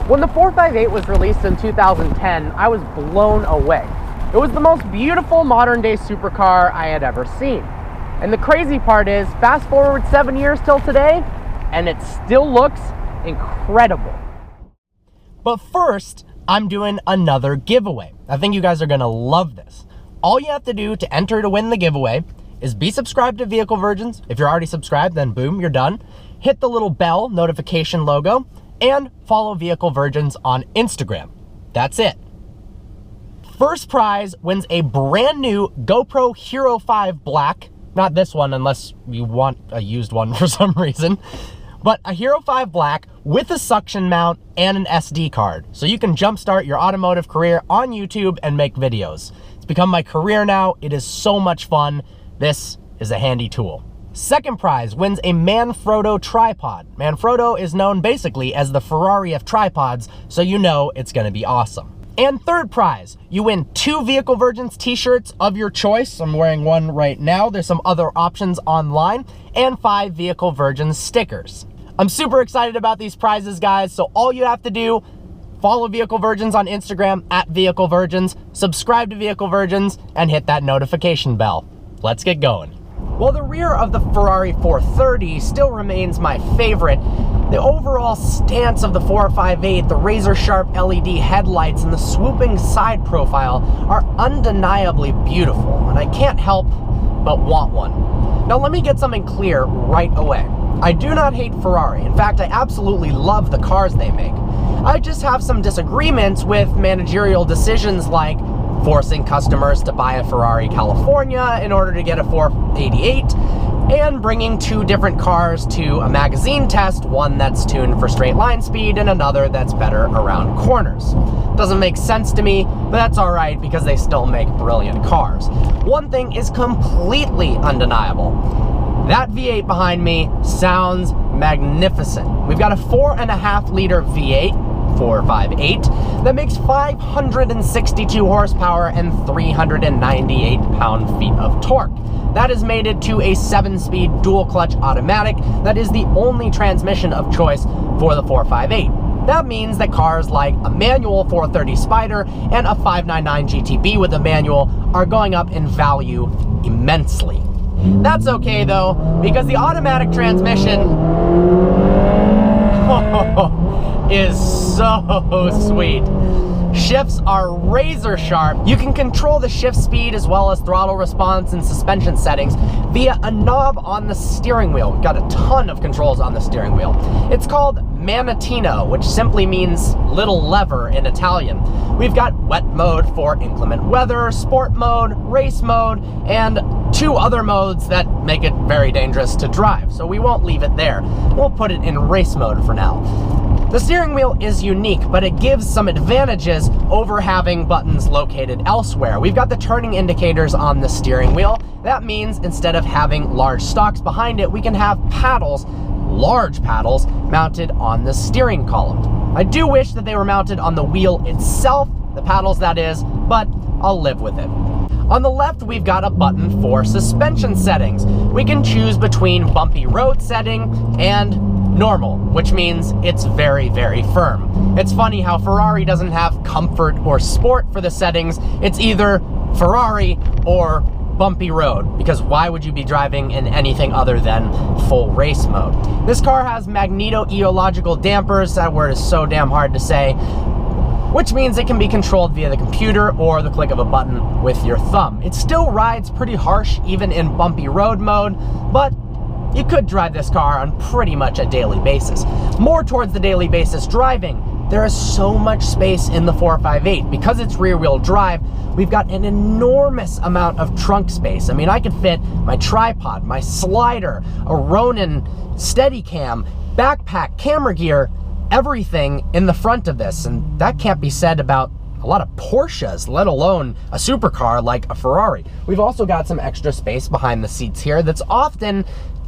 When the 458 was released in 2010, I was blown away. It was the most beautiful modern day supercar I had ever seen. And the crazy part is, fast forward 7 years till today, and it still looks incredible. But first, I'm doing another giveaway. I think you guys are gonna love this. All you have to do to enter to win the giveaway is be subscribed to Vehicle Virgins. If you're already subscribed, then boom, you're done. Hit the little bell notification logo and follow Vehicle Virgins on Instagram. That's it. First prize wins a brand new GoPro Hero 5 Black. Not this one unless you want a used one for some reason. But a Hero 5 Black with a suction mount and an SD card. So you can jumpstart your automotive career on YouTube and make videos. It's become my career now. It is so much fun. This is a handy tool. Second prize wins a Manfrotto tripod. Manfrotto is known basically as the Ferrari of tripods, so you know it's gonna be awesome. And third prize, you win 2 Vehicle Virgins t-shirts of your choice. I'm wearing one right now. There's some other options online, and 5 Vehicle Virgins stickers. I'm super excited about these prizes, guys, so all you have to do, follow Vehicle Virgins on Instagram at Vehicle Virgins, subscribe to Vehicle Virgins, and hit that notification bell. Let's get going. While the rear of the Ferrari 430 still remains my favorite, the overall stance of the 458, the razor-sharp LED headlights, and the swooping side profile are undeniably beautiful, and I can't help but want one. Now let me get something clear right away. I do not hate Ferrari. In fact, I absolutely love the cars they make. I just have some disagreements with managerial decisions like forcing customers to buy a Ferrari California in order to get a 488, and bringing 2 different cars to a magazine test, one that's tuned for straight line speed and another that's better around corners. Doesn't make sense to me, but that's all right because they still make brilliant cars. One thing is completely undeniable. That V8 behind me sounds magnificent. We've got a 4.5 liter V8, 458, that makes 562 horsepower and 398 pound-feet of torque. That is mated to a 7-speed dual-clutch automatic that is the only transmission of choice for the 458. That means that cars like a manual 430 Spider and a 599 GTB with a manual are going up in value immensely. That's okay though, because the automatic transmission is so sweet. Shifts are razor sharp. You can control the shift speed as well as throttle response and suspension settings via a knob on the steering wheel. We've got a ton of controls on the steering wheel. It's called Manatino, which simply means little lever in Italian. We've got wet mode for inclement weather, sport mode, race mode, and 2 other modes that make it very dangerous to drive. So we won't leave it there. We'll put it in race mode for now. The steering wheel is unique, but it gives some advantages over having buttons located elsewhere. We've got the turning indicators on the steering wheel. That means instead of having large stalks behind it, we can have paddles, large paddles, mounted on the steering column. I do wish that they were mounted on the wheel itself, the paddles that is, but I'll live with it. On the left, we've got a button for suspension settings. We can choose between bumpy road setting and normal, which means it's very, very firm. It's funny how Ferrari doesn't have comfort or sport for the settings. It's either Ferrari or bumpy road, because why would you be driving in anything other than full race mode? This car has magneto-eological dampers, that word is so damn hard to say, which means it can be controlled via the computer or the click of a button with your thumb. It still rides pretty harsh even in bumpy road mode, but you could drive this car on pretty much a daily basis. More towards the daily basis driving, there is so much space in the 458. Because it's rear-wheel drive, we've got an enormous amount of trunk space. I mean, I could fit my tripod, my slider, a Ronin Steadicam, backpack, camera gear, everything in the front of this, and that can't be said about a lot of Porsches, let alone a supercar like a Ferrari. We've also got some extra space behind the seats here that's often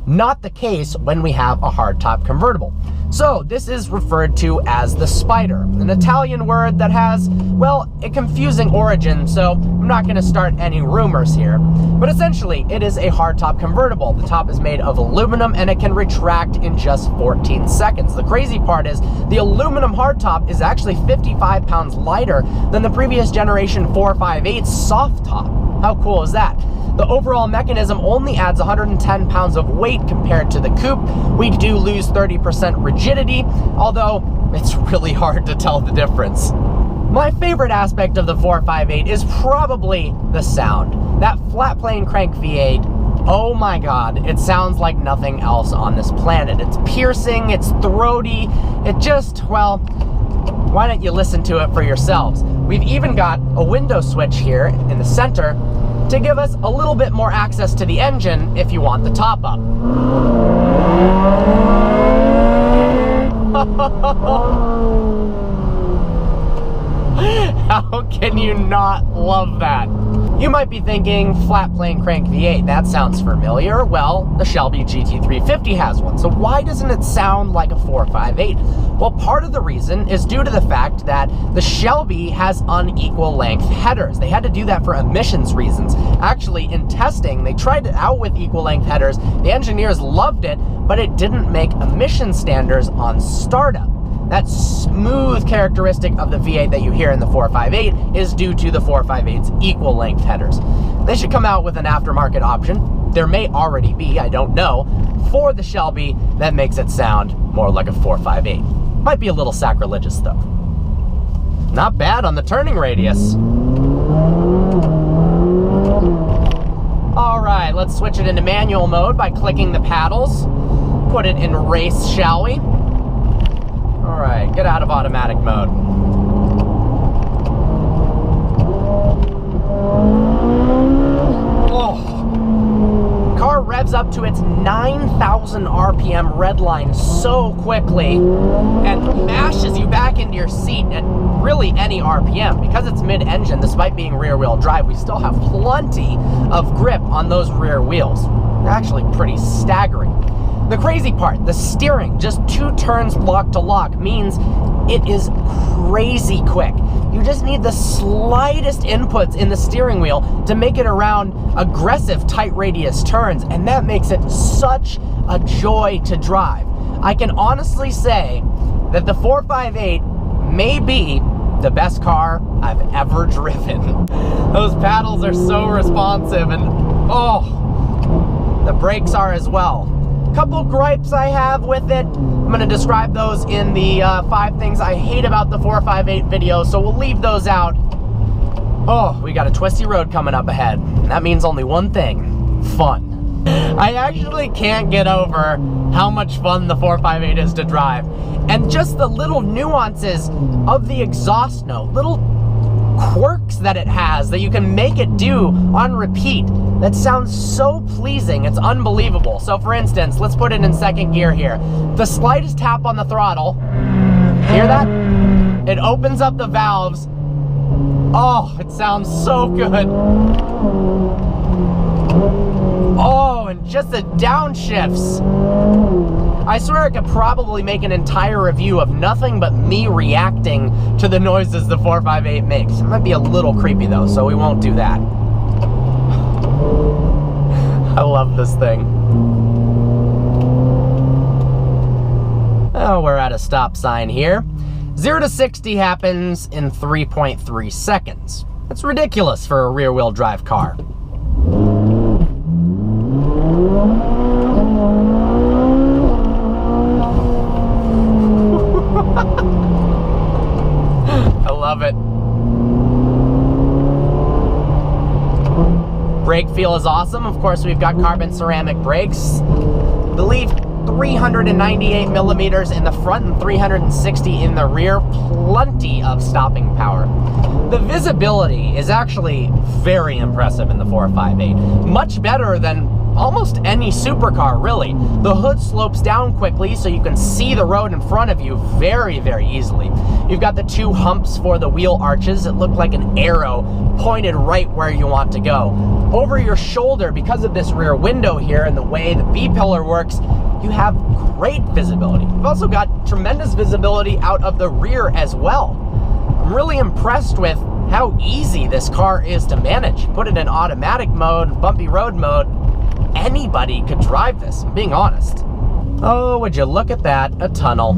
not the case when we have a hardtop convertible. So this is referred to as the Spider, an Italian word that has, well, a confusing origin, so I'm not going to start any rumors here. But essentially, it is a hardtop convertible. The top is made of aluminum and it can retract in just 14 seconds. The crazy part is the aluminum hardtop is actually 55 pounds lighter than the previous generation 458 soft top. How cool is that? The overall mechanism only adds 110 pounds of weight compared to the coupe. We do lose 30% rigidity, although it's really hard to tell the difference. My favorite aspect of the 458 is probably the sound. That flat plane crank V8, oh my god, it sounds like nothing else on this planet. It's piercing, it's throaty, it just, well, why don't you listen to it for yourselves? We've even got a window switch here in the center to give us a little bit more access to the engine if you want the top up. How can you not love that? You might be thinking, flat plane crank V8, that sounds familiar. Well, the Shelby GT350 has one, so why doesn't it sound like a 458? Well, part of the reason is due to the fact that the Shelby has unequal length headers. They had to do that for emissions reasons. Actually, in testing, they tried it out with equal length headers. The engineers loved it, but it didn't make emission standards on startup. That smooth characteristic of the V8 that you hear in the 458 is due to the 458's equal length headers. They should come out with an aftermarket option. There may already be, I don't know, for the Shelby that makes it sound more like a 458. Might be a little sacrilegious though. Not bad on the turning radius. All right, let's switch it into manual mode by clicking the paddles. Put it in race, shall we? All right, get out of automatic mode. Oh, car revs up to its 9,000 RPM red line so quickly and mashes you back into your seat at really any RPM. Because it's mid-engine, despite being rear-wheel drive, we still have plenty of grip on those rear wheels. They're actually pretty staggering. The crazy part, the steering, just 2 turns lock to lock, means it is crazy quick. You just need the slightest inputs in the steering wheel to make it around aggressive tight radius turns, and that makes it such a joy to drive. I can honestly say that the 458 may be the best car I've ever driven. Those paddles are so responsive, and oh, the brakes are as well. Couple gripes I have with it. I'm going to describe those in the 5 things I hate about the 458 video, so we'll leave those out. Oh, we got a twisty road coming up ahead. That means only one thing: fun. I actually can't get over how much fun the 458 is to drive. And just the little nuances of the exhaust note, little quirks that it has that you can make it do on repeat that sounds so pleasing, it's unbelievable. So for instance, let's put it in second gear here. The slightest tap on the throttle, hear that? It opens up the valves. Oh, it sounds so good. Oh, and just the downshifts. I swear I could probably make an entire review of nothing but me reacting to the noises the 458 makes. It might be a little creepy though, so we won't do that. I love this thing. Oh, we're at a stop sign here. 0 to 60 happens in 3.3 seconds. That's ridiculous for a rear-wheel drive car. I love it. Brake feel is awesome. Of course, we've got carbon ceramic brakes. I believe 398 millimeters in the front and 360 in the rear. Plenty of stopping power. The visibility is actually very impressive in the 458. Much better than almost any supercar, really. The hood slopes down quickly so you can see the road in front of you very, very easily. You've got the 2 humps for the wheel arches that look like an arrow pointed right where you want to go. Over your shoulder, because of this rear window here and the way the B-pillar works, you have great visibility. You've also got tremendous visibility out of the rear as well. I'm really impressed with how easy this car is to manage. Put it in automatic mode, bumpy road mode, anybody could drive this, I'm being honest. Oh, would you look at that, a tunnel.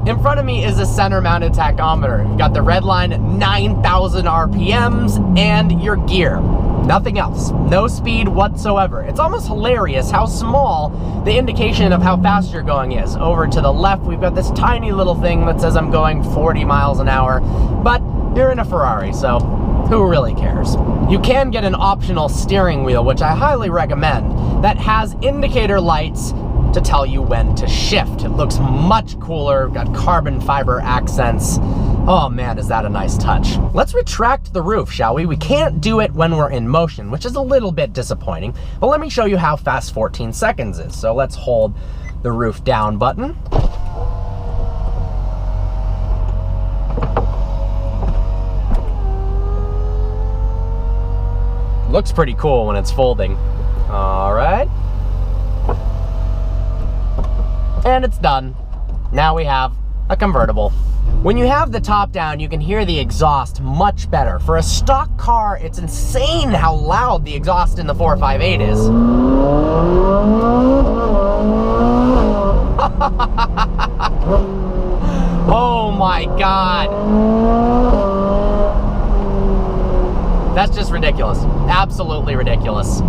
In front of me is a center-mounted tachometer. You've got the red line, 9,000 RPMs, and your gear. Nothing else. No speed whatsoever. It's almost hilarious how small the indication of how fast you're going is. Over to the left, we've got this tiny little thing that says I'm going 40 miles an hour, but you're in a Ferrari, so who really cares? You can get an optional steering wheel, which I highly recommend, that has indicator lights to tell you when to shift. It looks much cooler, got carbon fiber accents. Oh man, is that a nice touch. Let's retract the roof, shall we? We can't do it when we're in motion, which is a little bit disappointing, but let me show you how fast 14 seconds is. So let's hold the roof down button. Looks pretty cool when it's folding. All right. And it's done. Now we have a convertible. When you have the top down, you can hear the exhaust much better. For a stock car, it's insane how loud the exhaust in the 458 is. Oh my God. That's just ridiculous. Absolutely ridiculous.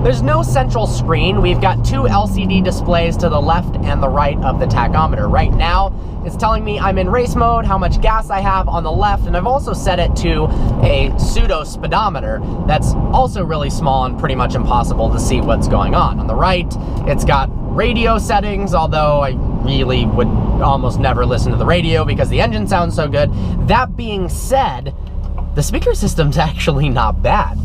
There's no central screen. We've got two LCD displays to the left and the right of the tachometer. Right now, it's telling me I'm in race mode, how much gas I have on the left, and I've also set it to a pseudo speedometer that's also really small and pretty much impossible to see what's going on. On the right, it's got radio settings, although I really would almost never listen to the radio because the engine sounds so good. That being said, the speaker system's actually not bad.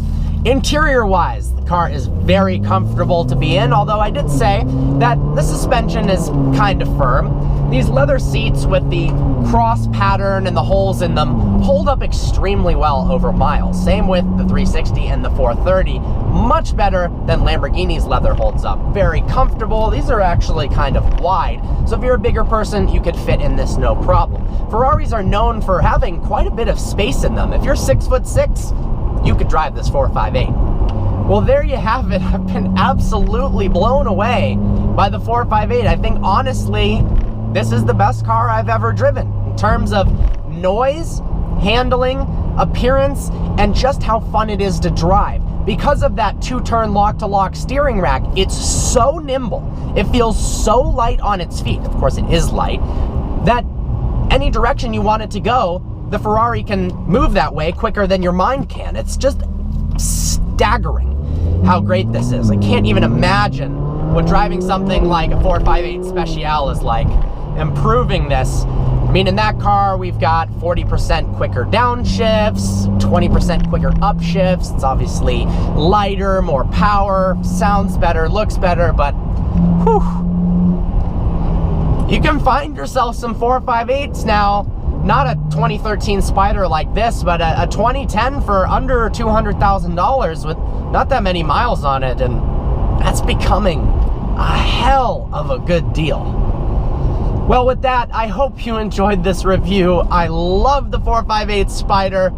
Interior-wise, the car is very comfortable to be in, although I did say that the suspension is kind of firm. These leather seats with the cross pattern and the holes in them hold up extremely well over miles. Same with the 360 and the 430. Much better than Lamborghini's leather holds up. Very comfortable. These are actually kind of wide, so if you're a bigger person, you could fit in this no problem. Ferraris are known for having quite a bit of space in them. If you're 6'6", you could drive this 458. Well, there you have it. I've been absolutely blown away by the 458. I think, honestly, this is the best car I've ever driven in terms of noise, handling, appearance, and just how fun it is to drive. Because of that two-turn lock-to-lock steering rack, it's so nimble. It feels so light on its feet. Of course, it is light. That any direction you want it to go, the Ferrari can move that way quicker than your mind can. It's just staggering how great this is. I can't even imagine what driving something like a 458 Special is like. Improving this, I mean, in that car, we've got 40% quicker downshifts, 20% quicker upshifts. It's obviously lighter, more power, sounds better, looks better, but whew. You can find yourself some 458s now. Not a 2013 Spider like this, but a 2010 for under $200,000 with not that many miles on it, and that's becoming a hell of a good deal. Well, with that, I hope you enjoyed this review. I love the 458 Spider.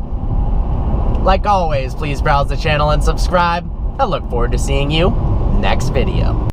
Like always, please browse the channel and subscribe. I look forward to seeing you next video.